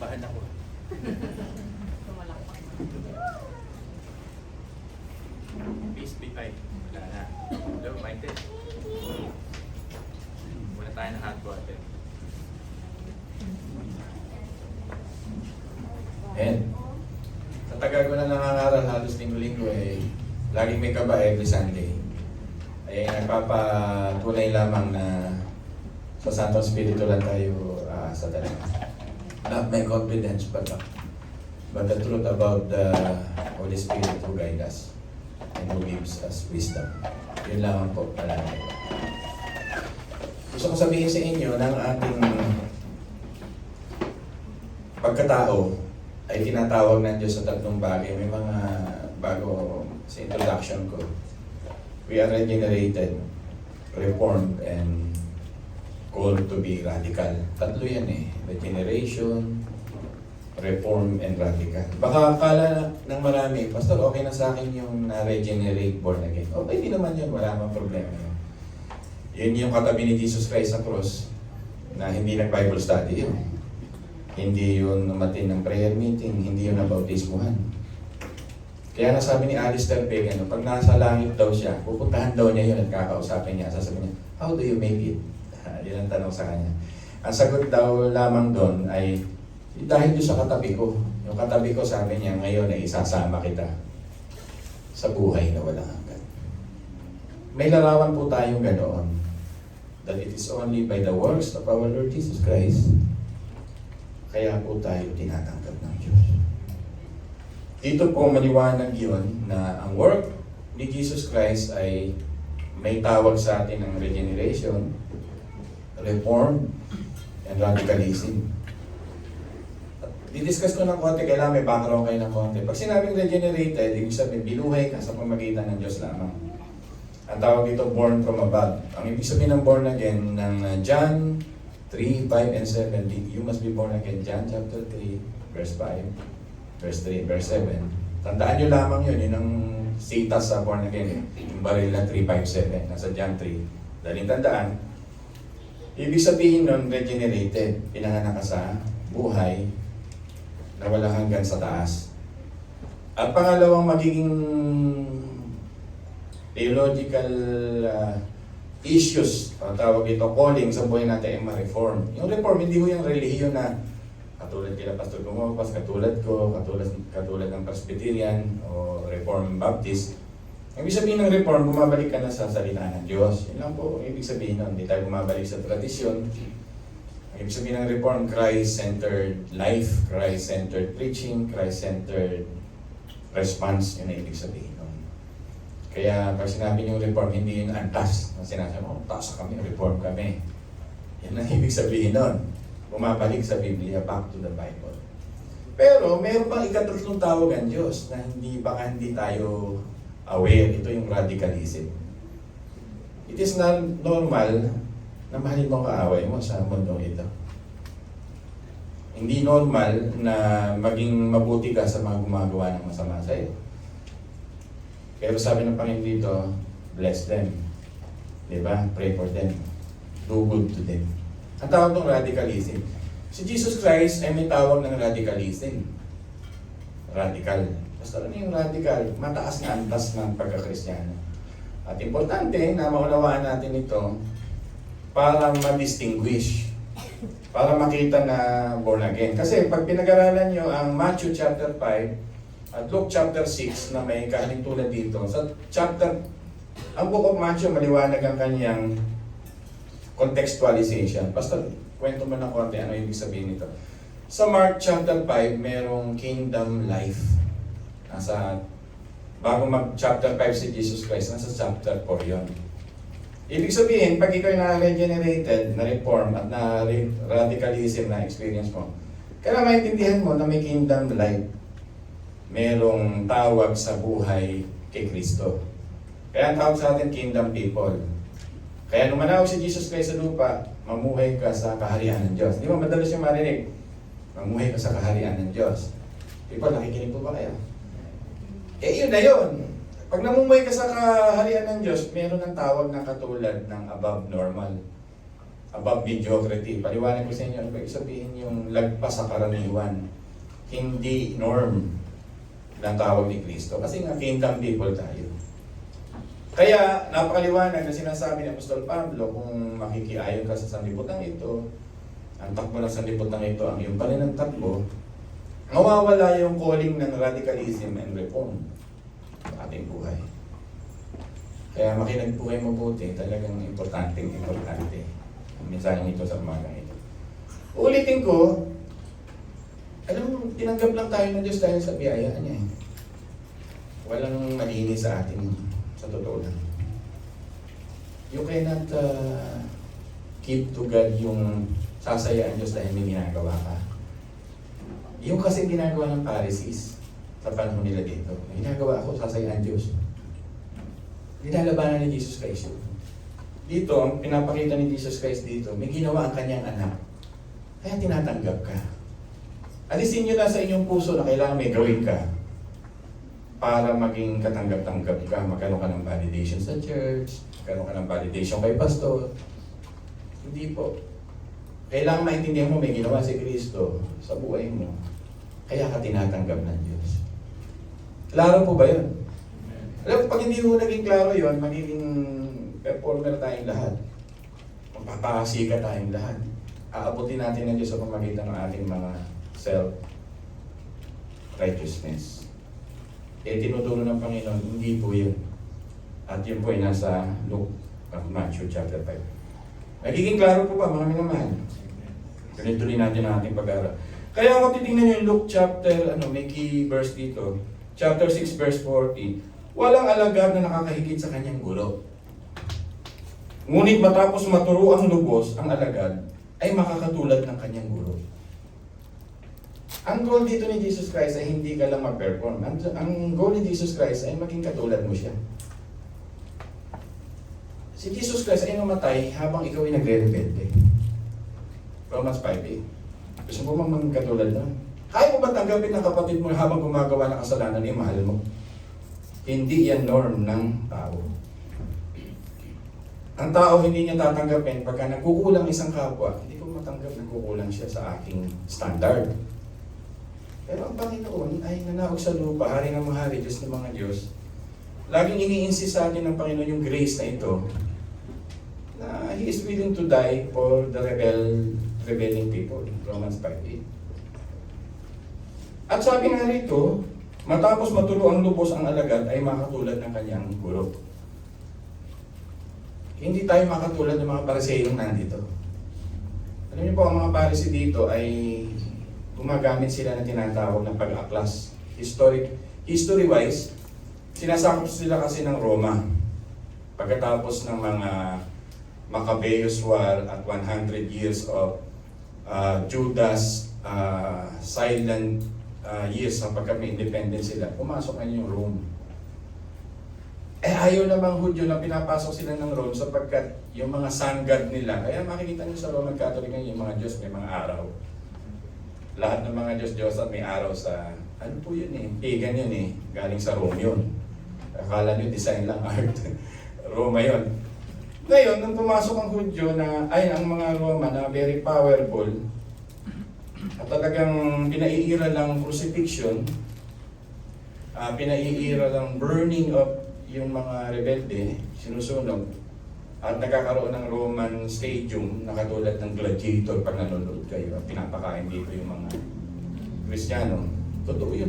Kinakabahan ako. Tumalakpak. Peace be tight. Wala na. Hello, Michael. Muna tayo ng hot water. And sa tagal ko na nangangaral halos linggo-linggo laging may kaba every Sunday. Nagpapatunay lamang na sa Santo Espiritu lang tayo sa talaga. Not my confidence, but the truth about the Holy Spirit who guide us and who gives us wisdom. Yun lang po pala. Gusto ko sabihin sa inyo ng ating pagkatao ay tinatawag ng Diyos sa tatlong bagay. May mga bago sa introduction ko. We are regenerated, reformed, and called to be radical. Tatlo yan regeneration, reform, and radical. Baka akala ng marami, Pastor, okay na sa akin yung na-regenerate, born again. Okay, di naman yun, wala mang problema yun. Yun yung katabi ni Jesus Christ sa cross, na hindi nag-Bible study yun. Hindi yun namatid ng prayer meeting, hindi yun nabautismuhan. Kaya nasabi ni Alistair Begg, pag nasa langit daw siya, pupuntahan daw niya yun at kakausapin niya. Sasabihin niya, how do you make it? Yun ang tanong sa kanya. Ang sagot daw lamang doon ay, dahil doon sa katabi ko. Yung katabi ko sabi niya, ngayon ay isasama kita sa buhay na walang hanggan. May larawan po tayong ganoon. That it is only by the works of our Lord Jesus Christ, kaya po tayo tinatanggap ng Diyos. Dito po maliwanag yun na ang work ni Jesus Christ ay may tawag sa atin ng regeneration, reform, and radicalism. Didiscuss ko ng konti, kailangan may background kayo ng konti. Pag sinabing regenerated, ibig sabihin, binuhay ka sa pamagitan ng Diyos lamang. Ang tawag dito, born from above. Ang ibig sabihin ng born again, ng John 3, 5, and 7, you must be born again. John chapter 3, verse 5. Verse 3, verse 7. Tandaan nyo lamang yun, yun ang sitas sa born again. Yung baril na 357, nasa John 3. Daling tandaan, ibig sabihin nun, regenerated. Pinanganak ka sa buhay na walang hanggan sa taas. At pangalawang magiging theological issues, tawag ito, calling sa buhay natin ay ma-reform. Yung reform, hindi mo yung relihiyon na katulad kila Pastor Gumapas, katulad ko, katulad ng Presbyterian o Reformed Baptist. Ang ibig sabihin ng reform, bumabalik ka na sa salita ng Diyos. Yun lang po, ibig sabihin nun. Hindi tayo bumabalik sa tradisyon. Ang ibig sabihin ng reform, Christ-centered life, Christ-centered preaching, Christ-centered response. Yun ang ibig sabihin nun. Kaya pag sinabi niyong reform, hindi yun antas. Sinasabi mo, taas kami, reform kami. Yan ang ibig sabihin nun. Bumabalik sa Biblia, back to the Bible. Pero mayroon pang ikatatlong tawag ang Diyos na baka hindi tayo aware. Ito yung radicalism. It is not normal na mahalin mo ang kaaway mo sa mundong ito. Hindi normal na maging mabuti ka sa mga gumagawa ng masama sa iyo. Pero sabi ng Panginoon dito, bless them. Diba? Pray for them. Do good to them. Ang tawag ng radicalism. Si Jesus Christ ay may tawag ng radicalism. Radical. Basta ano yung radical? Mataas na antas ng pagkakristyano. At importante na maunawaan natin ito para ma-distinguish. Para makita na born again. Kasi pag pinag-aralan nyo ang Matthew chapter 5 at Luke chapter 6 na may kahalintulad dito. Sa chapter, ang book of Matthew maliwanag ang kanyang contextualization. Basta kwento mo ng konti ano ibig sabihin nito. Sa Mark chapter 5, merong kingdom life. Bago mag chapter 5 si Jesus Christ, nasa chapter 4 yun. Ibig sabihin, pag ikaw na-regenerated, na-reform, at na-radicalism na experience mo, kaya maintindihan mo na may kingdom life. Merong tawag sa buhay kay Kristo. Kaya ang tawag sa atin, kingdom people. Kaya nung manawag si Jesus Christ sa lupa, mamuhay ka sa kaharian ng Diyos. Di ba madalas yung marinig? Mamuhay ka sa kaharian ng Diyos. People, nakikinig po ba kayo? Yun na yun. Pag namumuhay ka sa kaharian ng Diyos, meron ng tawag na katulad ng above normal. above mediocrity. Paliwanag ko sa inyo, ano ba ibig sabihin yung lagpas sa karaniwan? Hindi norm ng tawag ni Kristo. Kasi nga, kingdom people tayo. Kaya, napakaliwanag na sinasabi ni Apostol Pablo, kung makikiayon ka sa sanlibutan ito, ang takbo ng sanlibutan ito, ang iyong paninagtakbo, mawawala yung calling ng radicalism and reform sa ating buhay. Kaya makinig po kayo mabuti, talagang importante. Ang mensahe ito sa umagang ito. Ulitin ko, alam mo, tinanggap lang tayo ng Diyos dahil sa biyaya niya. Walang malinis sa atin, sa totoo lang. You cannot keep to God yung sasayaan Diyos dahil may ginagawa ka. Yung kasi ginagawa ng Pharisees sa panahon nila dito, ginagawa ako, sasayaan Diyos. Nilalabanan ni Jesus Christ yun. Dito, ang pinapakita ni Jesus Christ dito, may ginawa ang kanyang anak. Kaya tinatanggap ka. Alisin nyo na sa inyong puso na kailangan may gawin ka para maging katanggap-tanggap ka. Magkaroon ka ng validation sa church, magkaroon ka ng validation kay pastor. Hindi po. Kailangan maintindihan mo may ginawa si Kristo sa buhay mo. Kaya ka tinatanggap ng Diyos. Klaro po ba yun? Alam, pag hindi mo naging klaro yun, magiging performer tayong lahat. Magpapakasika tayong lahat. Aabutin natin ng Diyos sa pamagitan ng ating mga self-righteousness. Tinuturo ng Panginoon, hindi po yun. At yun po ay nasa Luke, Matthew chapter 5. Magiging klaro po ba, mga minamahal? Tuloy natin ang ating pag-aaral. Kaya kung titingnan nyo yung Luke chapter, may key verse dito, chapter 6 verse 40, walang alagad na nakakahigit sa kanyang guro. Ngunit matapos maturo ang lubos, ang alagad, ay makakatulad ng kanyang guro. Ang goal dito ni Jesus Christ ay hindi ka lang mag-perform. Ang goal ni Jesus Christ ay maging katulad mo siya. Si Jesus Christ ay namatay habang ikaw ay nagre-rebelde. Romans 5:8. Gusto mo maging katulad na? Kaya mo ba tanggapin ng kapatid mo habang gumagawa ng kasalanan ay mahal mo? Hindi yan norm ng tao. Ang tao hindi niya tatanggapin pagka nagkukulang isang kapwa, hindi ko matanggap nagkukulang siya sa aking standard. Pero ang Panginoon ay nanawag sa lupa, hari ng mga hari, Diyos ng mga Diyos. Laging ini-insist sa atin ng Panginoon yung grace na ito, na He is willing to die for the rebelling people. Romans 5:8. At sabi nga rito, matapos maturo ang lubos ang alagad ay makatulad ng kanyang guro. Hindi tayo makatulad ng mga pariseyong nandito. Alam niyo po, ang mga pariseo dito ay gumagamit sila ng tinatawag ng pag-aklas. History-wise, sinasakop sila kasi ng Roma. Pagkatapos ng mga Maccabeus War at 100 years of Judas silent years sapagkat may independence sila, pumasok na yung Rome. Ayaw namang Hudyo na pinapasok sila ng Rome sapagkat yung mga sun god nila, kaya makikita nyo sa Roman Catholic yung mga Diyos may mga araw. Lahat ng mga Diyos at may araw sa, ano po yun pagan yun galing sa Rome yun. Akala nyo design lang art. Roma yun. Ngayon, nung pumasok ang Hudyo ang mga Roma na very powerful, at talagang pinaiira lang crucifixion, pinaiira lang burning of yung mga rebelde, sinusunog, at nagkakaroon ng Roman stadium na katulad ng gladiator pag nanonood kayo at pinapakain dito yung mga Kristiyano. Totoo yun.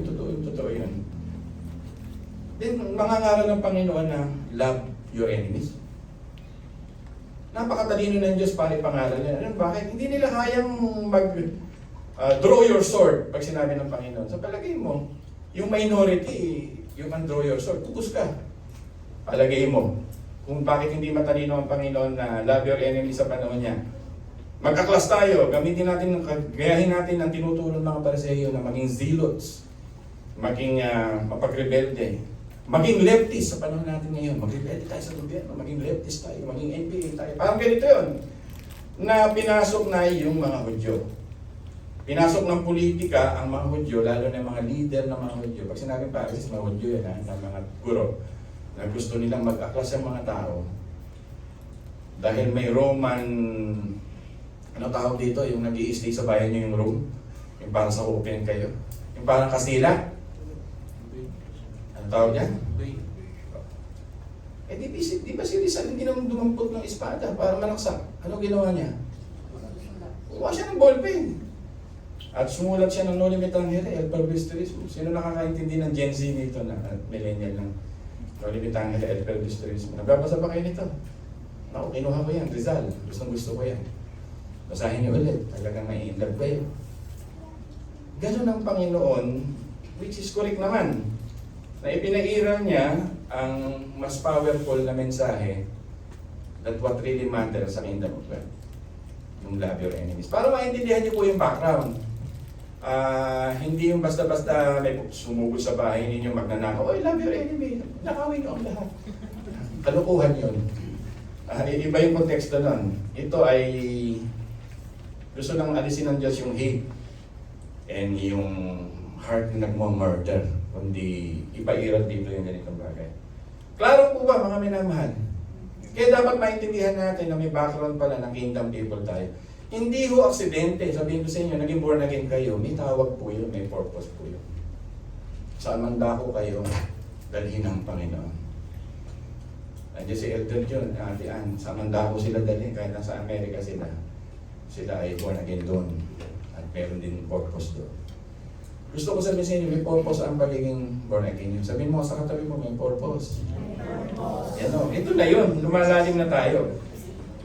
Then, mangangaral ng Panginoon na love your enemies. Napakatalino ng Diyos para ipangaral niya. Alam bakit? Hindi nila kayang draw your sword pag sinabi ng Panginoon. Sa palagay mo, yung minority, you can draw your sword. Kukus ka. Palagay mo, kung bakit hindi matalino ang Panginoon na love your enemy sa panahon niya. Magkaklas tayo, gayahin natin ang tinuturo ng mga Pariseo na maging zealots, maging mapagrebelde, maging leftist sa panahon natin ngayon. Magrebelde tayo sa gobyerno, maging leftist tayo, maging NPA tayo. Parang ganito yun, na pinasok na yung mga Hudyo. Pinasok ng politika ang mga Hudyo, lalo na yung mga leader ng mga Hudyo. Pag sinabing Pharisees, mga Hudyo yan, ng mga guro, na gusto nilang mag-aklas ang mga tao dahil may Roman Ano tawag dito? Yung nag-i-stay sa bayan nyo yung room? Yung parang sa open kayo? Yung parang kasila? Ano tawag yan? Eh di ba si Rizal hindi naman dumampot ng espada para malaksak? Ano ginawa niya? Kuha siya ng ballpen. At sumulat siya ng No Limit Tangere, El Pelvis Turismo. Sino nakakaintindi ng Gen Z nito na at millennial ng No Limit Tangere, El Pelvis Turismo? Nagbabasa ba kayo nito? Ako, kinuha ko yan, Rizal. Gusto ko yan. Basahin niyo ulit, talagang may in love kayo. Ganun ang Panginoon, which is correct naman, na ipinairal niya ang mas powerful na mensahe that what really matters sa kingdom of God. Yung love your enemies. Para maintindihan niyo po yung background. Hindi yung basta-basta may sumugod sa bahay ninyo magnanakaw, "Oy, love your enemy, nakawin ko ang lahat." Kalukuhan yun. Iba yung konteksto nun. Ito ay gusto lang alisin ng Diyos yung hate and yung heart na nagmamurder, kundi ipairal dito yung ganitong bagay. Klaro po ba mga minamahal? Kaya dapat maintindihan natin na may background pala ng kingdom people tayo. Hindi ho aksidente, sabihin ko sa inyo, naging born again kayo, may tawag po yun, may purpose po yun. Saan man dako kayo, dalhin ng Panginoon. Nandiyan si Elder John, Ate Ann, saan man dako sila dalhin, kahit nasa Amerika sila ay born again doon. At meron din purpose doon. Gusto ko sabihin sa inyo, may purpose ang pagiging born again yun. Sabihin mo sa katabi mo, may purpose. Yan o, ito na yun, lumalalim na tayo.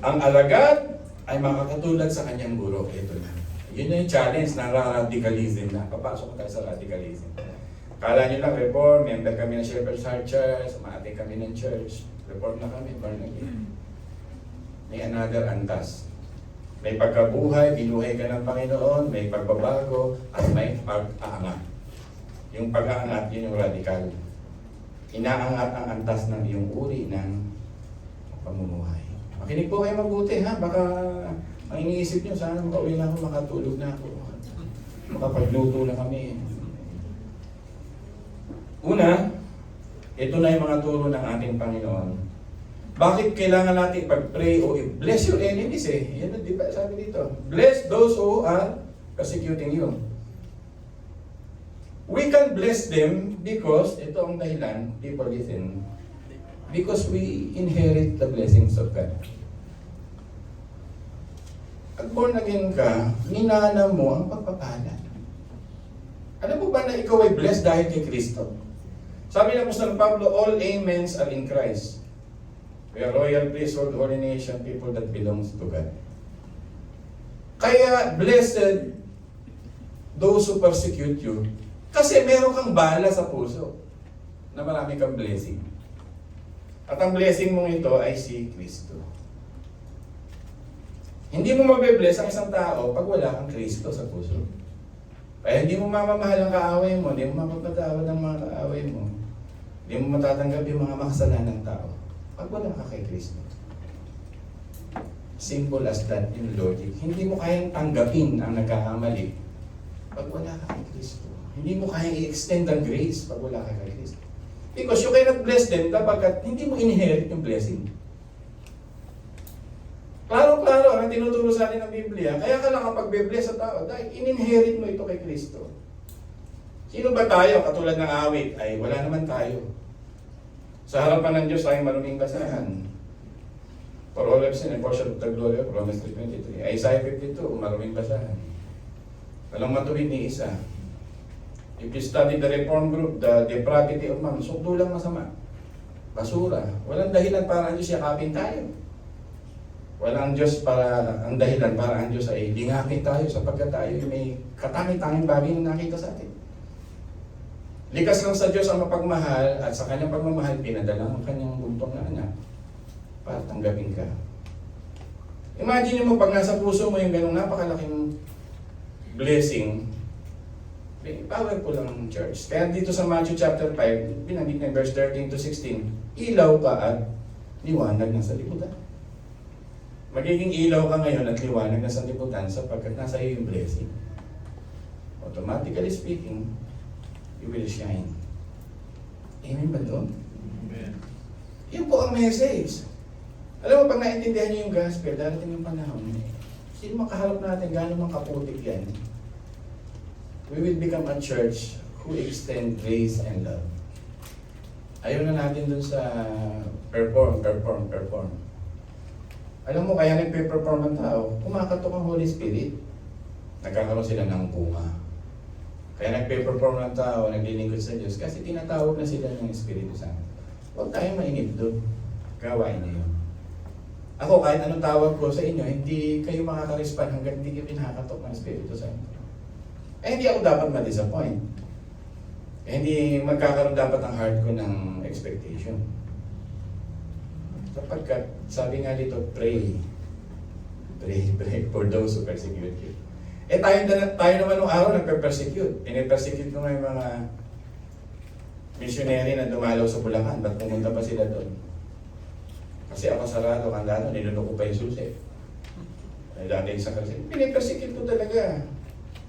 Ang alagad ay makakatulad sa kanyang guro. Ito na. Yun yung challenge ng radicalism na. Papasok tayo sa radicalism. Kala nyo lang, reform, member kami ng Shepherd's Heart Church, umaating kami ng church. Reform na kami, born again. May another antas. May pagkabuhay, binuhay ka ng Panginoon, may pagbabago, at may pag-aangat. Yung pag-aangat, yun yung radical. Inaangat ang antas ng iyong uri ng pamumuhay. Makinig po kayo mabuti ha, baka ang iniisip nyo, sana makauwi na ako, makatulog na ako, makapagluto na kami. Una, ito na yung mga turo ng ating Panginoon. Bakit kailangan natin pag-pray o bless your enemies eh? Yan di ba sabi dito? Bless those who are persecuting you. We can bless them because, ito ang dahilan, people listen, because we inherit the blessings of God. At born again ka, ninana mo ang pagpapala. Alam mo ba na ikaw ay blessed dahil kay Kristo? Sabi ng Apostol Pablo, all amens are in Christ. We are royal priesthood, holy nation, people that belongs to God. Kaya blessed those who persecute you, kasi meron kang bala sa puso na marami kang blessing. At ang blessing mong ito ay si Kristo. Hindi mo mabe-bless ang isang tao pag wala kang Kristo sa puso. Kaya hindi mo mamamahal ang kaaway mo, hindi mo mapapatawad ang mga kaaway mo, hindi mo matatanggap yung mga makasalanang tao pag wala ka kay Kristo. Simple as that yung logic. Hindi mo kayang tanggapin ang nagkakamali pag wala ka kay Kristo. Hindi mo kayang i-extend ang grace pag wala ka kay Kristo. Because you cannot bless them kapag hindi mo inherit yung blessing. Klaro-klaro ang tinuturo sa atin ng Biblia. Kaya ka lang kapag be-bless sa tao, dahil in-inherit mo ito kay Kristo. Sino ba tayo? Katulad ng awit, ay wala naman tayo. Sa harapan ng Diyos ay maruming basahan. For all have sinned and portion of the glory of Romans 3:23. Isaiah 52, maruming basahan. Walang matuwid ni isa. If you study the reform group, the depravity of man, sukdo lang masama. Basura. Walang dahilan para ang Diyos yakapin tayo. Walang Diyos para, ang dahilan para ang Diyos ay lingapin tayo sapagkat tayo may katangin-tanging bagay na nakita sa atin. Likas lang sa Diyos ang mapagmahal at sa kanyang pagmamahal, pinadala ang kanyang buntong na anak para tanggapin ka. Imagine mo pag nasa puso mo yung ganong napakalaking blessing, powerful lang church. Kaya dito sa Matthew chapter 5, binanggit ng verse 13 to 16, ilaw ka at liwanag na sa liputan. Magiging ilaw ka ngayon at liwanag na sa liputan sapagkat nasa iyo yung blessing. Automatically speaking, you will shine. Amen ba doon? Amen. Yun po ang message. Alam mo, pag naintindihan niyo yung gospel, darating yung panahon, sino makaharap natin, gano'n mang kaputik yan, we will become a church who extend grace and love. Ayaw na natin dun sa perform. Alam mo, kaya nagpe-perform ng tao, kumakatok ang Holy Spirit. Nagkakaroon sila ng bunga. Kaya nagpe-perform ng tao, naglilingkod sa Diyos, kasi tinatawag na sila ng Espiritu Santo. Huwag tayong mainip doon. Gawain niyo yun. Ako, kahit anong tawag ko sa inyo, hindi kayo makaka-respond hanggang hindi kayo pinakatok ng Espiritu Santo. Hindi ako dapat ma-disappoint. Hindi magkakaroon dapat ang heart ko ng expectation. Sapagkat, sabi nga dito, pray for those who persecute you. Tayo naman nung araw nagpe-persecute. Pine-persecute ko nga yung mga missionary na dumalaw sa Bulacan. Ba't pumunta pa sila doon? Kasi ako sarado, kandado, nilunok ko pa yung susi. Ay dati sa kasi, pine-persecute ko talaga.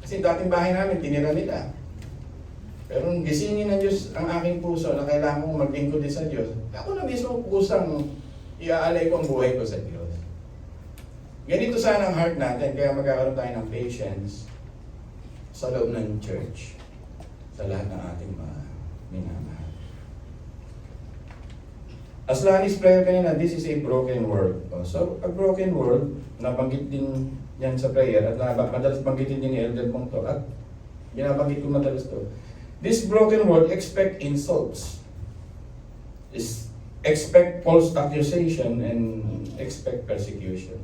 Kasi dating bahay namin, tinira nila. Pero nung gisingin ng Diyos ang aking puso na kailangan kong maglingkod din sa Diyos, ako na mismo kusang iaalay ko ang buhay ko sa Diyos. Ganito sana ang heart natin, kaya magkakaroon tayo ng patience sa loob ng church, sa lahat ng ating mga minamahal. As Lani's prayer kanina, this is a broken world. So, a broken world, nabanggit din yan sa prayer, at madalas banggitin din ni Elder Pong to, at binabanggit ko madalas to. This broken world expect insults, expect false accusation, and expect persecution.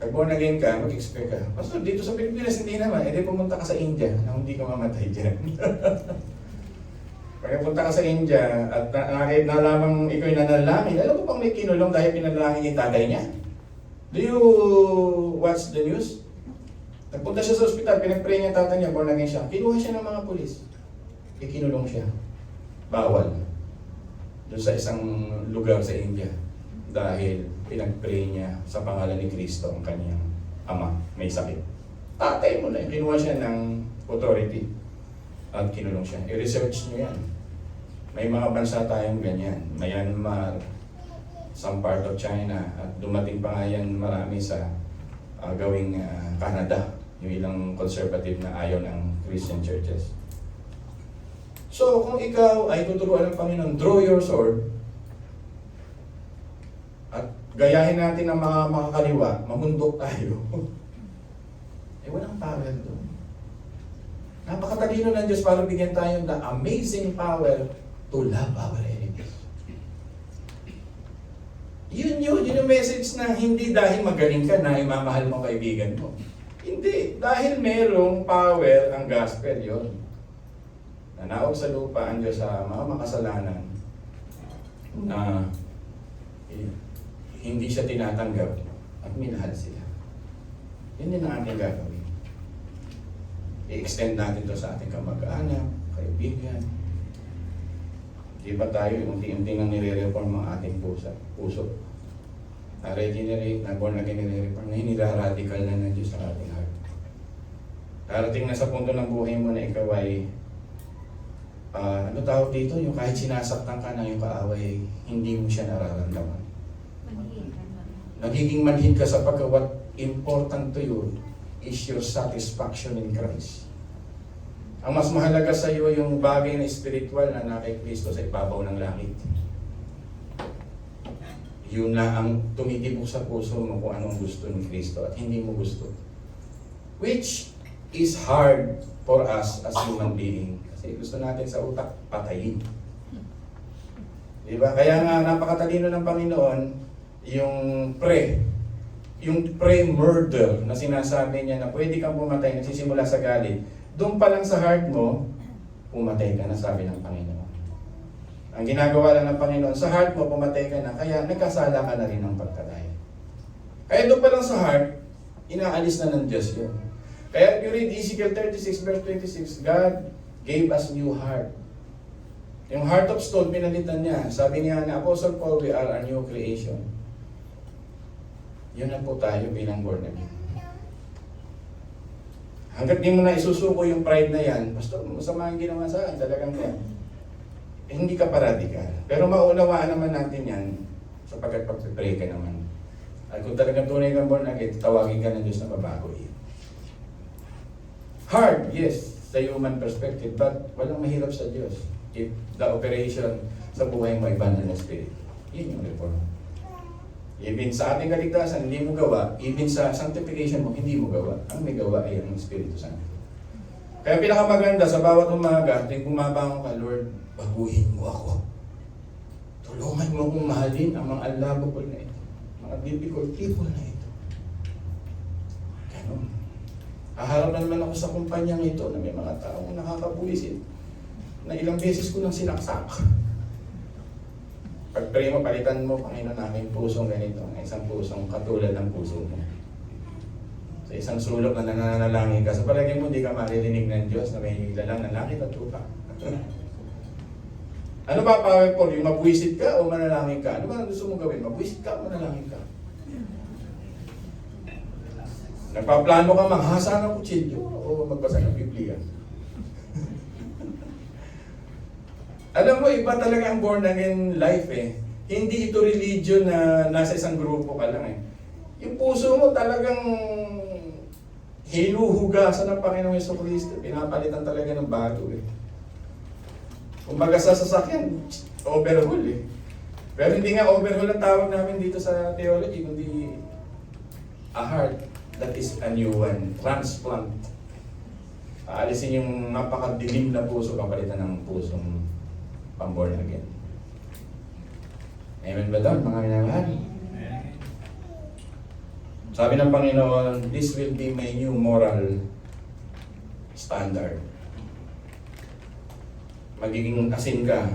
Pag born again ka, mag-expect ka. Pastor, dito sa Pilipinas hindi naman, edi pumunta ka sa India na hindi ka mamatay dyan. Pag punta ka sa India at nalamang ikaw yung nanalangin, alam mo bang may kinulong dahil pinalangin yung tatay niya? Do you watch the news? Nagpunta siya sa ospital, pinag-pray niya tatay niya, born again siya. Kinuha siya ng mga pulis. Ikinulong siya. Bawal. Doon sa isang lugar sa India. Dahil pinag-pray niya sa pangalan ni Kristo ang kanyang ama. May sakit. Tatay mo na yun. Kinuha siya ng authority. At kinulong siya. I-research niyo yan. May mga bansa tayong ganyan. Myanmar, some part of China. At dumating pa nga yan marami sa gawing Canada. Yung ilang conservative na ayaw ng Christian churches. So, kung ikaw ay tuturuan ng Panginoon, draw your sword, at gayahin natin ang mga makakaliwa, mamundok tayo. Walang power doon. Napakatalino ng Diyos para bigyan tayo ng amazing power to love our enemies. Yun yung message na hindi dahil magaling ka na imamahal mo kaibigan mo. Hindi. Dahil merong power ang gospel yun. Nanaog sa lupa ang Diyos sa mga makasalanan na hindi siya tinatanggap at minahal sila. Yun din ang ating gagawin. I-extend natin to sa ating kamag-anak, kaibigan. Di ba tayo unti-unti nang nire-reform ang ating puso? Na-regenerate, na-born again, nire-reform, na hinira-radical na ng Diyos sa ating heart. Darating na sa punto ng buhay mo na ikaw ay ano tawag dito? Yung kahit sinasaktan ka ng yung kaaway, hindi mo siya nararamdaman. Nagiging manhid ka sapagkat what important to you is your satisfaction in Christ. Ang mas mahalaga sa iyo yung bagay na spiritual na nakay Kristo sa ibabaw ng langit. Yun na ang tumitibok sa puso mo kung anong gusto ni Kristo at hindi mo gusto. Which is hard for us as human being. Kasi gusto natin sa utak patayin. Diba? Kaya nga napakatalino ng Panginoon yung pre-murder na sinasabi niya na pwede kang pumatay, nagsisimula sa galit. Doon pa lang sa heart mo, pumatay ka na, sabi ng Panginoon. Ang ginagawa lang ng Panginoon, sa heart mo, pumatay ka na, kaya nagkasala ka na rin ng pagkatay. Kaya doon pa lang sa heart, inaalis na ng Diyos yun. Kaya if you read Ezekiel 36 verse 26, God gave us new heart. Yung heart of stone, pinalitan niya. Sabi niya na Apostle Paul, we are a new creation. Yun na po tayo bilang born again. Hanggat di mo na isusuko yung pride na yan, Pastor, masama ang ginawa sa akin, talagang yan. Hindi ka pa radical. Pero maunawaan naman natin yan sapagkat pag-pray ka naman. At kung talagang tunay kang born again, tawagin ka ng Diyos na babagoy. Hard, yes, sa human perspective, but walang mahirap sa Diyos. If the operation sa buhay mo ay banal na spirit, yun yung reform. Even sa ating kaligtasan, hindi mo gawa. Even sa sanctification mo, hindi mo gawa. Ang may gawa ay ang Espiritu Santo. Kaya pinakamaganda sa bawat umaga, tuwing bumabangon ka, Lord, baguhin mo ako. Tulungan mo akong mahalin ang mga unlovable na ito. Mga difficult people na ito. Ganun. Aharap na naman ako sa kumpanyang ito na may mga taong nakakabuisit na ilang beses ko nang sinaksak. Pag-pray mo, palitan mo, Panginoon, namin pusong ganito, isang pusong katulad ng puso mo. Sa isang sulok na nananalangin ka, sa palagay mo, hindi ka maririnig ng Diyos na may lalang na langit at lupa. Ano ba powerful? Yung mabwisit ka o manalangin ka? Ano ba ang gusto mong gawin? Mabwisit ka o manalangin ka? Nagpaplano ka manghasa ng kutsilyo o magbasa ng Biblia? Alam mo, iba talaga ang born again life eh. Hindi ito religion na nasa isang grupo ka lang eh. Yung puso mo talagang hinuhugasan ng Panginoong Jesucristo. Pinapalitan talaga ng bago eh. Kumbaga sa sasakyan, overhaul eh. Pero hindi nga overhaul ang tawag namin dito sa theology, kundi a heart that is a new one. Transplant. Aalisin yung napakadilim na puso, kapalitan ng pusong pang-born again. Amen ba doon, mga minamahal? Sabi ng Panginoon, this will be my new moral standard. Magiging asin ka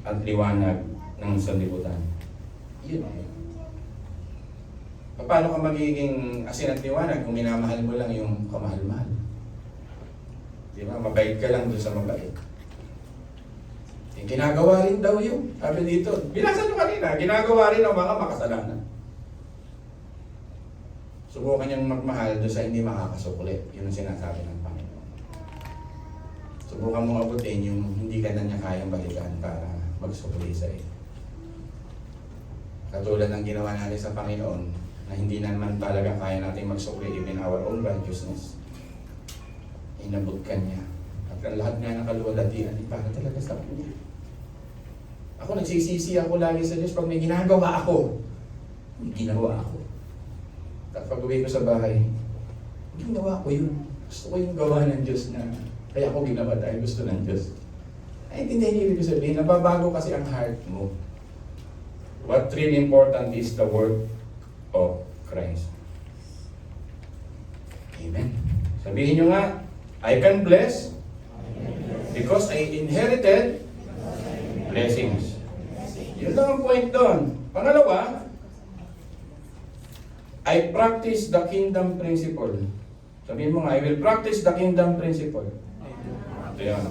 at liwanag ng sanlibutan. Yun eh. Paano ka magiging asin at liwanag kung minamahal mo lang yung kamahal-mahal? Di ba? Mabait ka lang doon sa mabait. Ginagawa rin daw yun. Sabi dito, binasa nyo kanina, ginagawa rin ang mga makasalanan. Subukan niyang magmahal doon sa hindi makakasukli. Yun ang sinasabi ng Panginoon. Subukan mong abutin yung hindi ka na niya kayang balikan para magsukli sa iyo. Katulad ng ginawa natin sa Panginoon, na hindi naman talaga kaya natin magsukli even our own righteousness. Inabot ka niya. At ang lahat nga ng kaluwalhatian ay para talaga sa Kanya. Ako nagsisisi ako lagi sa Diyos pag may ginagawa ako. May ginawa ako. At pag uwi ko sa bahay, ginawa ko yun. Gusto ko yung gawa ng Diyos na kaya ako ginawa dahil gusto ng Diyos. Ay, hindi ibig sabihin, nababago kasi ang heart mo. What really important is the work of Christ. Amen. Sabihin nyo nga, I can bless because I inherited blessings. Yun lang ang point doon. Pangalawa, I practice the kingdom principle. Sabihin mo nga, I will practice the kingdom principle. Ayan.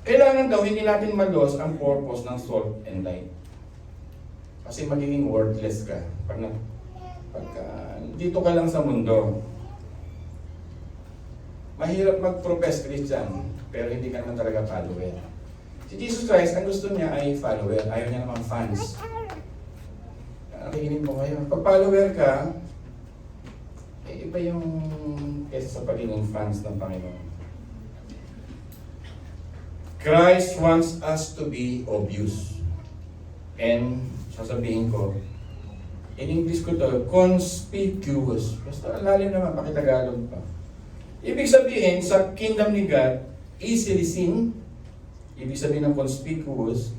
Kailangan daw hindi natin malos ang purpose ng salt and light. Kasi magiging worthless ka. Pagka dito ka lang sa mundo, mahirap mag-profess Christian, pero hindi ka naman talaga follower. Si Jesus Christ, ang gusto niya ay follower. Ayaw niya namang fans. Nakikinin mo kayo. Pag follower ka, iba yung kesa sa pagiging fans ng Panginoon. Christ wants us to be obvious. And sasabihin ko, in English ko to, conspicuous. Basta alalim naman, pakitagalog pa. Ibig sabihin, sa kingdom ni God, easily seen. Ibig sabihin ng conspicuous,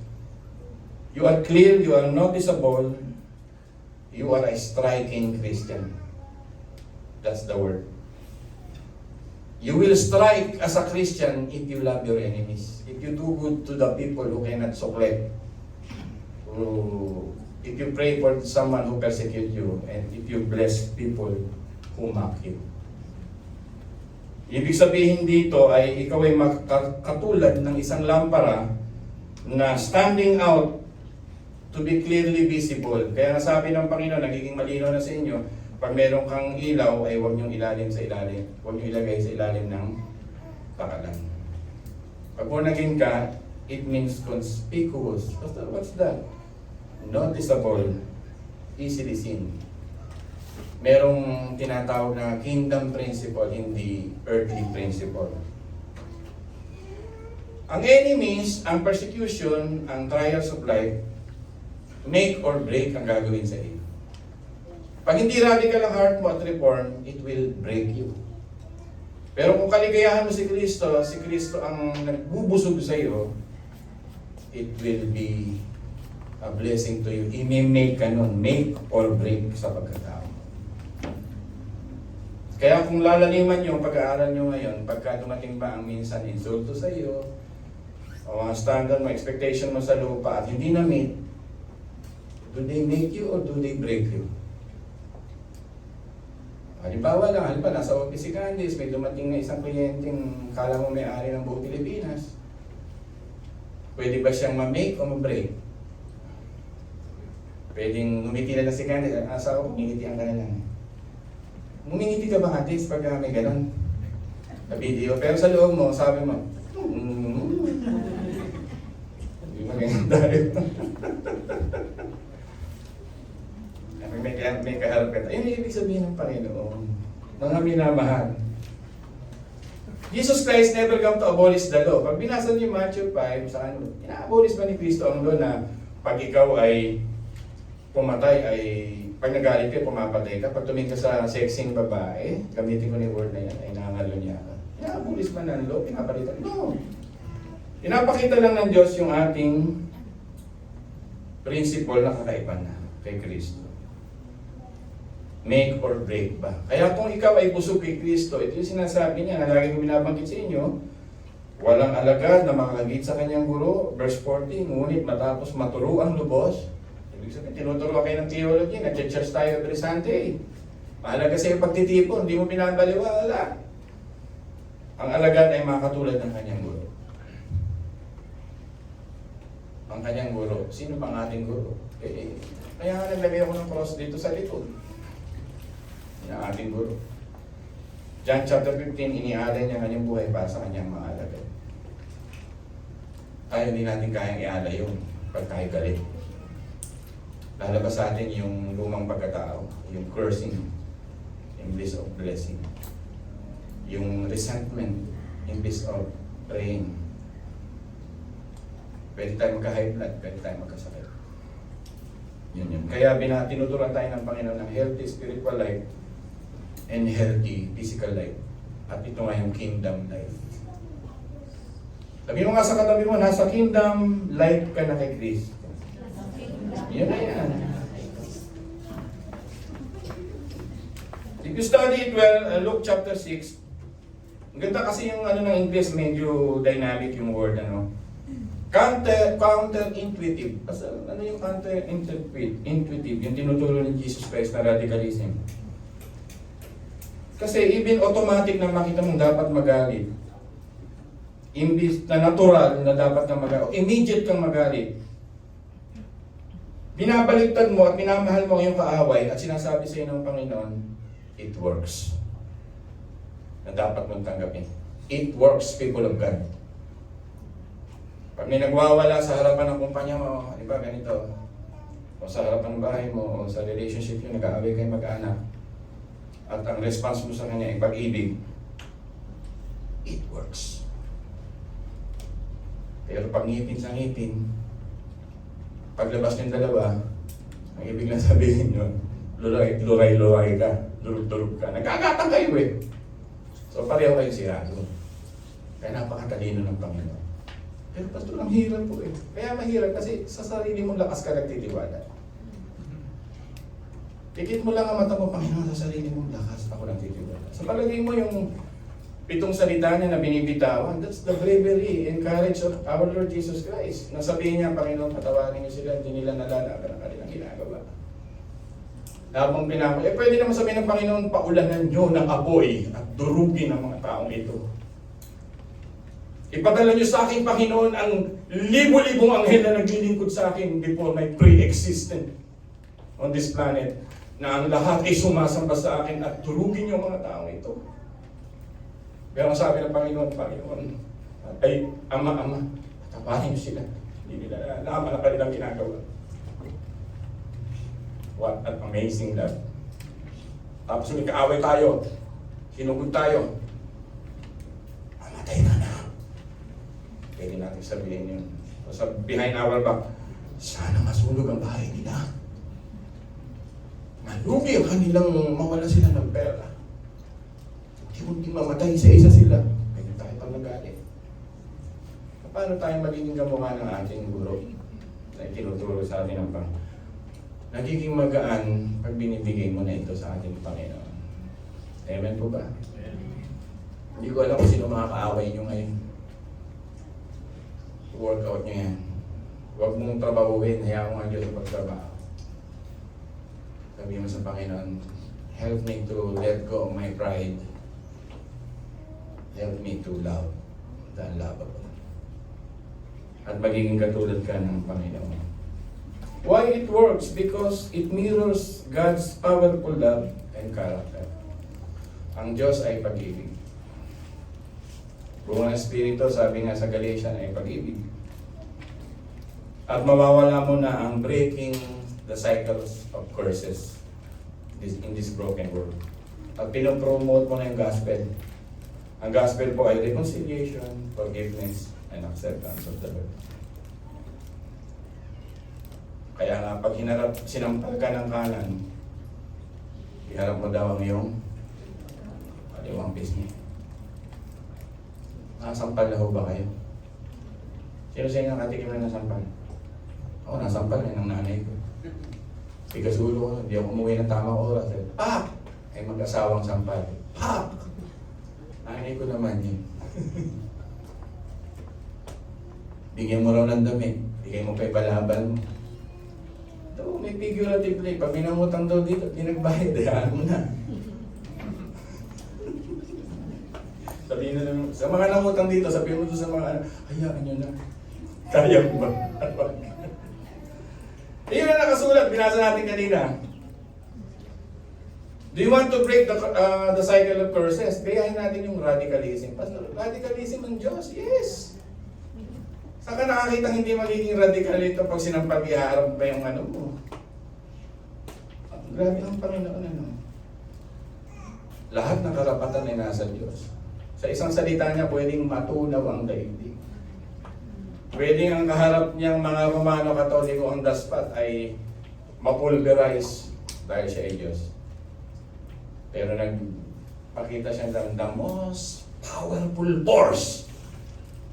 you are clear, you are noticeable, you are a striking Christian. That's the word. You will strike as a Christian if you love your enemies. If you do good to the people who cannot succeed. If you pray for someone who persecute you, and if you bless people who mock you. Ibig sabihin dito ay ikaw ay katulad ng isang lampara na standing out to be clearly visible. Kaya nasabi ng Panginoon, nagiging malinaw na sa inyo, pag meron kang ilaw ay huwag niyong ilalim sa ilalim. Huwag niyong ilagay sa ilalim ng pakalan. Pag born again ka, it means conspicuous. What's that? noticeable, easily seen. Merong tinatawag na kingdom principle, hindi earthly principle. Ang enemies, ang persecution, ang trials of life, make or break ang gagawin sa iyo. Pag hindi radical ang heart mo at reform, it will break you. Pero kung kaligayahan mo si Kristo ang nagbubusog sa iyo, it will be a blessing to you. I-make ka nun, make or break sa pagkatao. Kaya kung lalaliman nyo ang pag-aaral nyo ngayon, pagka dumating ba ang minsan insulto sa iyo, o mga standard mo, expectation mo sa lupa at hindi na-meet, do they make you or do they break you? Halimbawa, nasa office si Candice, may dumating na isang kliyenteng kala mo may-ari ng buong Pilipinas. Pwede ba siyang ma-make o ma-break? Pwedeng ngumiti na lang si Candice, asawa ko, ngingitian ka na lang. Ngumingiti ka ba, Candice, pag may ganon? Sa video, pero sa loob mo, sabi mo, hindi magandang tayo. may kaharapet. Ayun yung ibig sabihin ng Panginoon. Mga minamahal. Jesus Christ never come to abolish the law. Pag binasa niyo yung Matthew 5, sa ano, ina-abolish ba ni Kristo ang law na pag ikaw ay pumatay ay pag nagalit ka, pumapatay ka. Pag tumingin ka sa sexing babae, gamitin ko ni word na yan, ay nangalo niya ka. Ina-abolish ba ng law? Pinapalitan? No. Pinapakita lang ng Diyos yung ating principle na kakaiba na kay Kristo. Make or break ba? Kaya kung ikaw ay busog kay Kristo, ito yung sinasabi niya na lagi ko binabanggit sa inyo, walang alagad na makagit sa kanyang guro, verse 40, ngunit matapos maturo ang lubos. Ibig sabihin, tinuturuan kayo ng theology, nag-church tayo every Sunday. Mahalaga sa iyo pagtitipon, hindi mo pinabaliwala. Ang alagad ay makatulad ng kanyang guro. Ang kanyang guro, sino pang ating guro? Kaya nga naglagay ako ng cross dito sa likod. Yung ating guro. John chapter 15, inialay niya kanyang buhay para sa kanyang mga alagad. Kaya hindi natin kayang ialay yung pagkahay galit. Lalabas sa atin yung lumang pagkatao, yung cursing, imbis of blessing. Yung resentment, imbis of praying. Pwede tayo magka-high blood, pwede tayo magkasakit. Yun. Kaya tinuturuan tayo ng Panginoon ng healthy spiritual life and healthy physical life. At ito nga yung kingdom life. Sabi mo nga sa katabi mo, nasa kingdom life ka na kay Kristo. Yun na yan. If you study it well, Luke chapter 6, ang ganda kasi yung ano ng English, medyo dynamic yung word, ano. Counterintuitive. Ano yung counterintuitive? Yung tinuturo ni Jesus Christ na radicalism. Kasi even automatic na makita mong dapat magalit, imbis na natural na dapat kang magalit, immediate kang magalit, binabaliktad mo at minamahal mo yung kaaway at sinasabi sa iyo ng Panginoon, it works. Na dapat mong tanggapin. It works, people of God. Pag may nagwawala sa harapan ng kumpanya mo, di ba ganito, o sa harapan ng bahay mo, o sa relationship nyo, nag-aaway kayo mag-anak, at ang response mo sa kanya ay pag-ibig, it works. Pero pag ngipin sa ngipin, paglabas ng dalawa, ang ibig lang sabihin nyo, luray-luray ka, durug-durug ka, nagkakatang kayo eh. So pareho kayo sirado. Kaya napakatalino ng Panginoon. Pero pastor, ang hirap po eh. Kaya mahirap kasi sa sarili mong lakas ka nagtitiwala. Pikit mo lang ang mata mo, Panginoon, sa sarili mong lakas, ako nagtitiwala. Sa palagay mo yung 7 salita niya na binibitawan, that's the bravery and courage of our Lord Jesus Christ. Nasabihin niya, Panginoon, patawarin niyo sila, hindi nila nalalaman ang kanilang ginagawa. Habang pwede naman sabihin ng Panginoon, paulanan niyo ng apoy at durugin ang mga taong ito. Ipadala niyo sa akin, Panginoon, ang libo-libong anghel na naglilingkod sa akin before my pre-existent on this planet, na ang lahat ay sumasamba sa akin at durugin niyo ang mga taong ito. Pero ang sabi ng Panginoon, ay Ama, tapahin niyo sila. Hindi nila alam ang kanilang ginagawa. What an amazing love. Tapos may kaaway tayo. Sinugod tayo. Mamatay ka na. Pwede natin sabihin yun. So, behind our back, sana masunog ang bahay nila. Malugi ang kanilang mawala sila ng pera. Hindi mamatay isa-isa sila. Pwede tayo pang nagalit. Paano tayo magiging kamukha ng ating guro na itinuturo sa atin ng Panginoon? Nagiging magaan pag binibigay mo na ito sa ating Panginoon. Amen po ba? Hindi ko alam kung sino makakaaway nyo ngayon. Workout nyo yan. Huwag mong trabahuin, hayaan mo ang Diyos sa pagtrabaho. Sabi mo sa Panginoon, help me to let go of my pride. Help me to love the unlovable. At magiging katulad ka ng Panginoon. Why it works? Because it mirrors God's powerful love and character. Ang Diyos ay pag-ibig. Bunga ng Espiritu, sabi nga sa Galatians, ay pag-ibig. At mawawala mo na ang breaking the cycles of curses in this broken world. At pinopromote mo na yung gospel. Ang gospel po ay reconciliation, forgiveness, and acceptance of the Lord. Kaya nga, pag sinampal ka ng kanan, iharap mo daw ang iyong kaliwang pisngi. Nasampal na ho ba kayo? Sino sa inyo nakatikim na nasampal? Ako, nasampal na ng nanay ko. Bigas ulo ko, hindi ako umuwi ng tamang oras. Pak! Ay mag-asawang sampal. Pak! Nanay ko naman yun. Bigyan mo raw ng damit. Bigyan mo pa ibalabal mo. Ito, may figuratively. Pag minamutang daw dito, di nagbayad. Hayaan mo na. Sabihin na naman, sa mga namutang dito, sabihin mo doon sa mga, hayaan nyo na. Kaya mo ba? Iyon na nakasulat, binasa natin kanina. Do you want to break the cycle of curses? Gayahin natin yung radicalism. Pastor, radicalism ng Diyos? Yes! Saan ka nakakita hindi magiging radical ito pag sinampag-iharap pa yung ano mo? Grabe ang Panginoon ano. Lahat ng karapatan ay nasa Diyos. Sa isang salita niya, pwedeng matunaw ang daigdig. Pwedeng ang kaharap niyang mga Romano Katoliko ang daspat ay mapulverize dahil siya ay Diyos. Pero nagpakita siya ng the most powerful force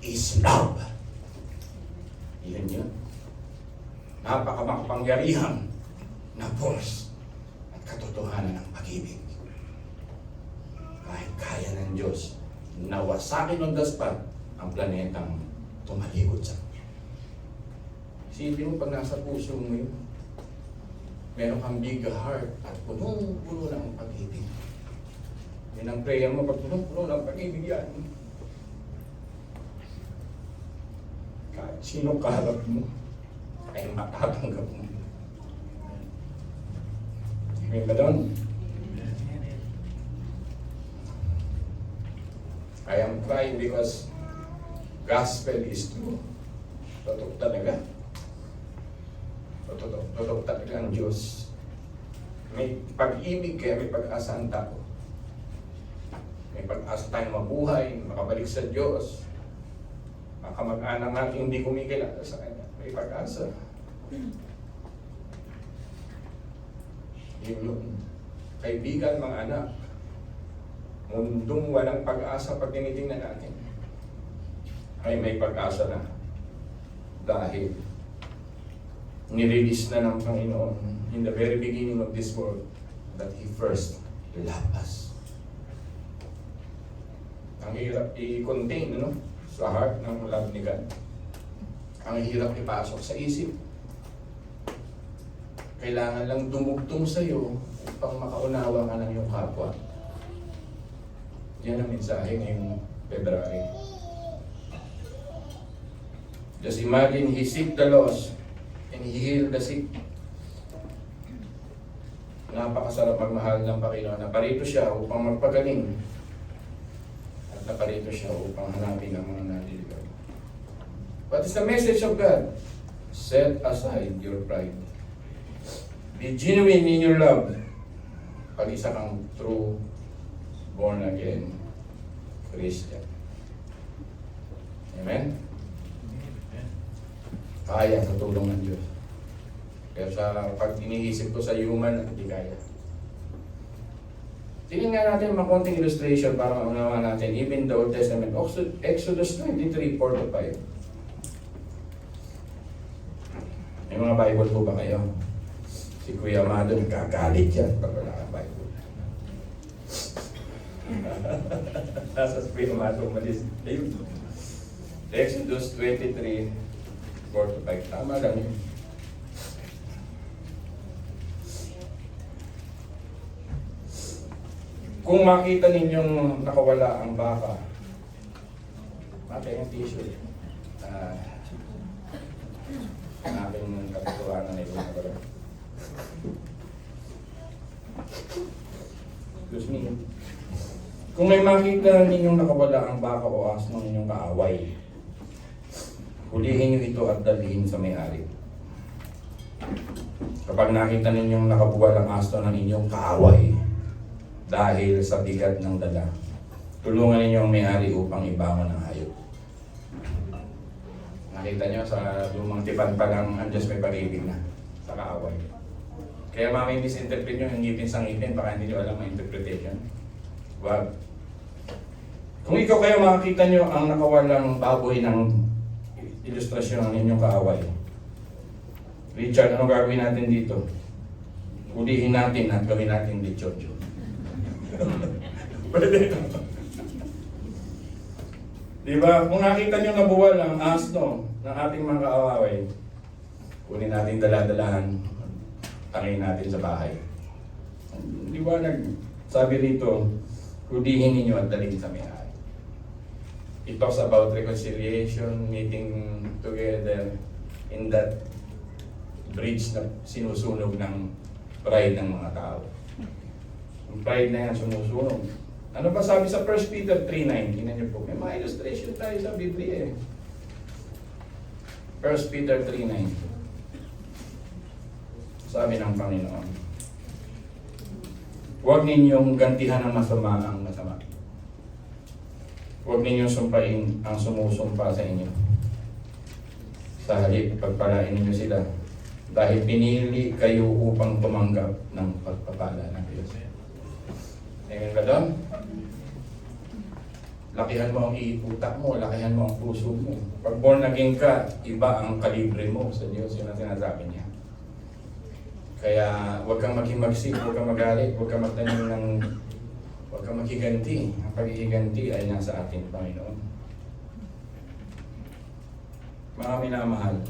is love. Iyan yun. Napakamakapangyarihan na force at katotohanan ng pag-ibig. Kahit kaya ng Diyos, nawasakin ng daspat ang planetang tumalikod sa kanya. Isipin mo pag nasa puso mo yun, meron kang big heart at punong-puno ng pag-ibig. Yan ang prayer mo pag punong-puno ng pag-ibig yan. Kahit sino kaharap mo, ay matatanggap mo. Amen ba doon? I am crying because gospel is true. Totoo talaga. Totoo talaga ang Diyos. May pag-ibig kaya may pag-asa ang tao. May pag-asa tayong mabuhay, makabalik sa Diyos. Makamag-anak natin hindi kumikilala sa Kanya. May pag-asa. Yun. Kaibigan, mga anak. Mundong walang pag-asa pag tinitingnan natin. Ay may pag-asa na. Dahil nirelease na ng Panginoon in the very beginning of this world that He first loved us. Ang hirap i-contain, no? Sa heart ng love ni God. Ang hirap ipasok sa isip. Kailangan lang dumugtong sa'yo upang makaunawa ka ng iyong kapwa. Yan ang mensahe ngayong February. Just imagine, He seek the lost and He heal the sick. Napakasarap magmahal ng Panginoon. Naparito siya upang magpagaling. At naparito siya upang hanapin ang mga naliligaw. What is the message of God? Set aside your pride. Be genuine in your love. Pag isa kang true, born again Christian. Amen? Kaya sa tulong ng Diyos. Pero pag iniisip ko sa human, hindi kaya. Tingnan nga natin mga konting illustration para maunawa natin. Even the Old Testament, Exodus 23, 4-5. May mga Bible po ba kayo? Si Kuya Amado, nagkagalit yan pag wala kang Bible. Nasa si Kuya Amado, umalis. Ayun. Exodus 23, 4-5. Tama lang yun. Kung makita ninyong nakawala ang baka, matay ang tissue. Ang aking katutuhanan ay lumabara. Excuse me. Kung may makita ninyong nakawala ang baka o aso ng inyong kaaway, hulihin niyo ito at dalhin sa may-ari. Kapag nakita ninyong nakabuwal ang aso ng inyong kaaway, dahil sa bigat ng dala, tulungan ninyo ang may-ari upang ibangon ang hayop. Nakita nyo sa lumang tipan pa lang, ang Diyos may pag-ibig na sa kaaway. Kaya mamay misinterpret nyo yung ngipin sa ngipin, baka hindi nyo alam ang interpretation. Wag. Kung ikaw kayo makakita nyo ang nakawalang baboy ng ilustrasyon ng inyong kaaway, Richard, ano gagawin natin dito? Ulihin natin at gawin natin lechon. Pwede. Diba? Kung nakita nyo nabuwal ang asno ng ating mga kaaway, kunin natin dala-dalahan, tangin natin sa bahay. Diba? Sabi rito, hulihin ninyo at dalhin sa may-ari. It talks about reconciliation, meeting together in that bridge na sinusunog ng pride ng mga tao. Yung pride na yan sumusunog. Ano ba sabi sa 1 Peter 3:9? Tingnan niyo po. May mga illustration tayo sa Biblia eh. 1 Peter 3:9. Sabi ng Panginoon, huwag ninyong gantihan ng masama ang masama. Huwag ninyong sumpain ang sumusumpa sa inyo. Sa halip, pagpalain ninyo sila dahil pinili kayo upang tumanggap ng pagpapala ng Diyos. Amen ba doon? Lakihan mo ang utak mo, lakihan mo ang puso mo. Pag born again ka, iba ang kalibre mo sa Diyos. Yun ang sinasabi niya. Kaya huwag kang maghimagsik, huwag kang magalit, huwag kang magtanim ng... huwag kang maghiganti. Ang paghihiganti ay nasa ating Panginoon. Mga minamahal,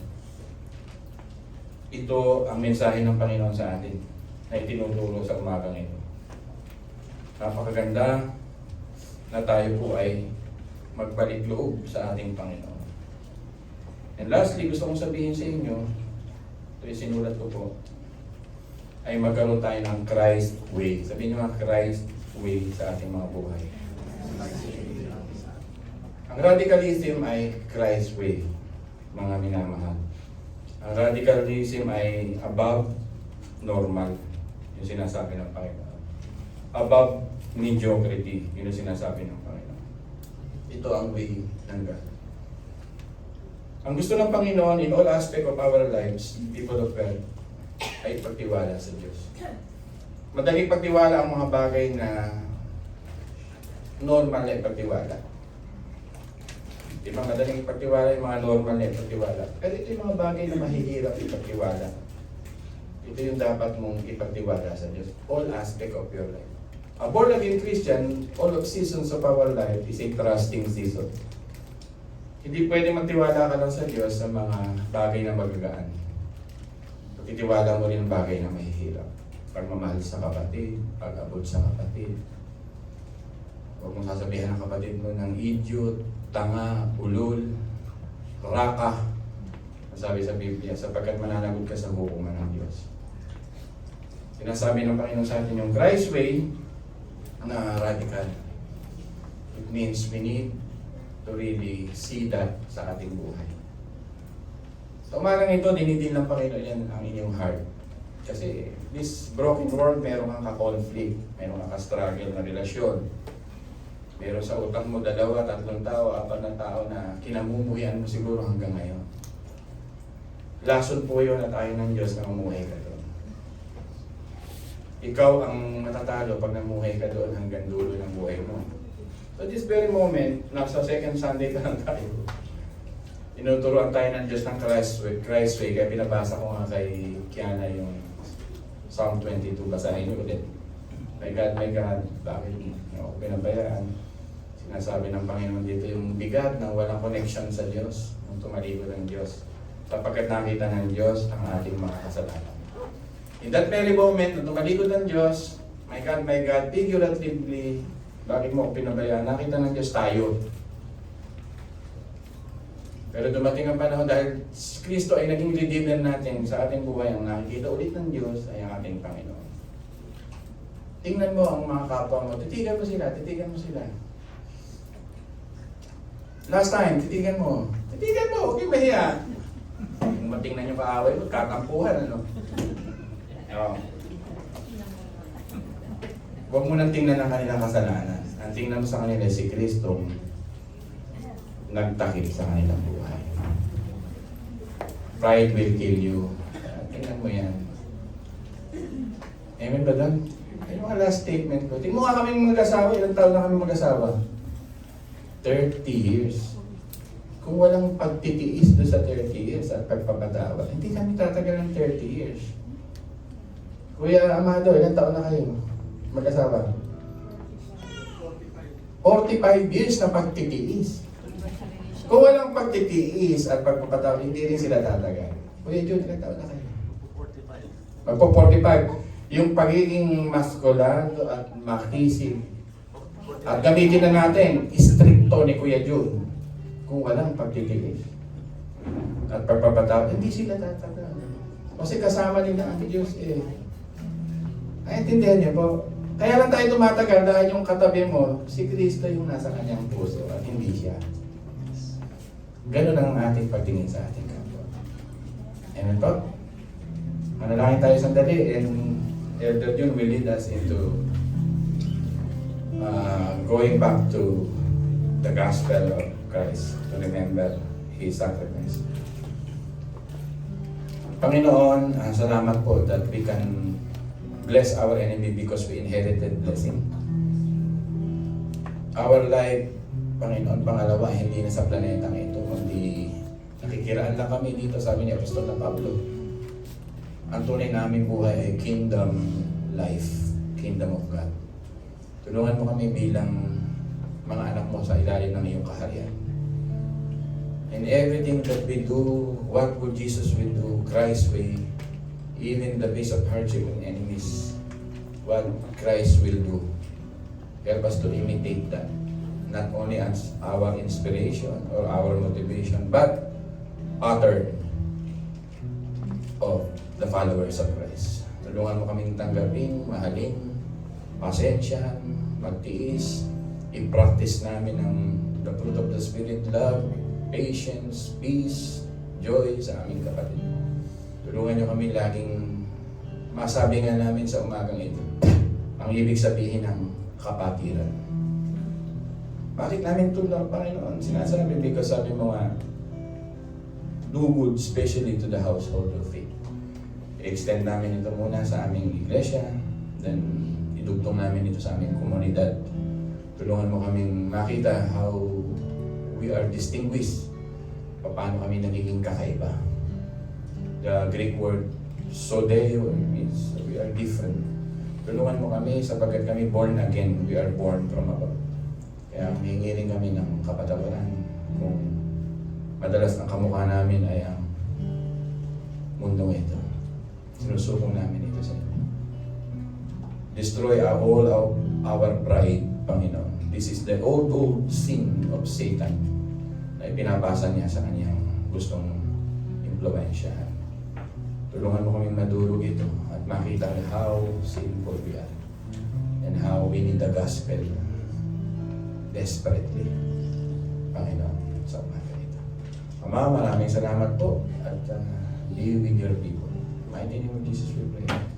ito ang mensahe ng Panginoon sa atin na itinuturo sa umagang ito. Napakaganda na tayo po ay magbalik loob sa ating Panginoon. And lastly, gusto kong sabihin sa inyo, ito yung sinulat ko po, ay magkaroon tayo ng Christ way. Sabihin nyo nga, Christ way sa ating mga buhay. Ang radicalism ay Christ way, mga minamahal. Ang radicalism ay above normal, yung sinasabi ng Panginoon. Above mediocrity, yun ang sinasabi ng Panginoon. Ito ang way ng God. Ang gusto ng Panginoon in all aspect of our lives, people of God, ay pagtiwala sa Diyos. Madaling pagtiwala ang mga bagay na normal na ipagtiwala. Di ba madaling ipagtiwala yung mga normal na ipagtiwala? Pero ito yung mga bagay na mahihirap ipagtiwala. Ito yung dapat mong ipagtiwala sa Diyos. All aspect of your life. A born again Christian, all of seasons of our life is a trusting season. Hindi pwede magtiwala ka lang sa Diyos sa mga bagay na magagaan. Pagtitiwala mo rin ang bagay na mahihirap. Pagmamahal sa kapatid, pag-abot sa kapatid. Huwag mong sasabihan ng kapatid mo ng idiot, tanga, ulol, raka. Sabi sa Biblia, sapagkat mananagot ka sa hukuman ng Diyos. Sinasabi ng Panginoon sa atin yung Christ way na radical. It means we need to really see that sa ating buhay. Sa umagang ito, dinidin ng Panginoon yan ang inyong heart. Kasi this broken world, meron kang ka-conflict, meron kang ka-struggle na relasyon. Meron sa utang mo 2, 3 tao, 4 na tao na kinamumuhian mo siguro hanggang ngayon. Lason po yun at ayaw ng Diyos na mamuhay ka doon. Ikaw ang matatalo pag namuhay ka doon hanggang dulo ng buhay mo. So this very moment, nasa second Sunday pa lang tayo. Inuturuan tayo ng Diyos ng Christ Way, kaya pinabasa ko nga kay Kiana yung Psalm 22, basahin niyo ulit. My God, bakit ako pinabayaan? Sinasabi ng Panginoon dito yung bigat ng walang connection sa Diyos, ng tumalikod ng Diyos. Sapagkat nakita ng Diyos ang ating mga kasalanan. In that very moment, nung tumalikod ng Diyos, my God, figuratively, bakit mo ako pinabayaan? Nakita ng Diyos tayo. Pero dumating ang panahon dahil si Kristo ay naging redeemer natin sa ating buhay, ang nakikita ulit ng Diyos ay ang ating Panginoon. Tingnan mo ang mga kapwa mo, titigan mo sila. Last time, titigan mo, huwag yung mahiya. Kung matingnan yung kaaway mo, kakampuhan, ano? Huwag mo nang tingnan ang kanilang kasalanan. Ang tingnan mo sa kanila si Kristo nagtakip sa kanilang buhay. Pride will kill you. Tingnan mo yan. Amen ba doon? Yung mga last statement ko. Tingnan mo nga kami mag-asawa. Ilang taon na kami mag-asawa? 30 years. Kung walang pagtitiis doon sa 30 years at pagpapatawa, hindi kami tatagal ng 30 years. Kuya Amado, ilang taon na kayo mag-asawa? 45 years na pagtitiis. Kung walang pagtitiis at pagpapatawa, hindi rin sila tatagal. Kuya Jun, ilang taon na kayo? Magpo-45. Yung pagiging maskulado at makisig. At gamitin na natin, stricto ni Kuya Jun. Kung walang pagtitiis at pagpapatawa, hindi sila tatagal. Kasi kasama nila ang Diyos eh. Ay, intindihan niyo po. Kaya lang tayo tumatagal dahil yung katabi mo, si Kristo yung nasa kanyang puso at hindi siya. Ganun ang ating pagtingin sa ating kapwa. Amen po? Manalangin tayo sandali and Elder Jun will lead us into going back to the gospel of Christ to remember His sacrifice. Panginoon, salamat po that we can bless our enemy because we inherited blessing. Our life, Panginoon, pangalawa, hindi na sa planetang ito, kundi nakikiraan lang kami dito, sabi ni Apostol na Pablo. Ang tunay naming buhay ay kingdom life, kingdom of God. Tulungan mo kami bilang mga anak mo sa ilalim ng iyong kaharian. In everything that we do, what would Jesus will do, Christ way, even in the face of hardship and enemies, what Christ will do. Help us to imitate that. Not only as our inspiration or our motivation, but pattern of the followers of Christ. Tulungan mo kaming tanggapin, mahalin, pasensyahan, magtiis, i-practice namin ang the fruit of the Spirit, love, patience, peace, joy sa aming kapatid. Tulungan niyo kami laging masabi nga namin sa umagang ito ang ibig sabihin ng kapatiran. Bakit namin tulong, Panginoon? Sinasabi because sabi mo nga, do good, especially to the household of faith. I-extend namin ito muna sa aming iglesia, then idugtong namin ito sa aming komunidad. Tulungan mo kaming makita how we are distinguished. Paano kami nagiging kakaiba. The Greek word sodeo means we are different. Tulungan mo kami sapagkat kami born again. We are born from above. Kaya hihingi rin kami ng kapatawaran kung madalas ang kamukha namin ay ang mundong ito. Sinusubong namin ito sa inyo. Destroy all of our pride, Panginoon. This is the old sin of Satan na ipinapasa niya sa kanyang gustong impluensyahan. Tulungan mo kaming madurog ito at makita how sinful we are and how we need the gospel desperately, Panginoon, sa umaga ito. Ama, maraming salamat po at be with your people. Mighty name of Jesus we pray.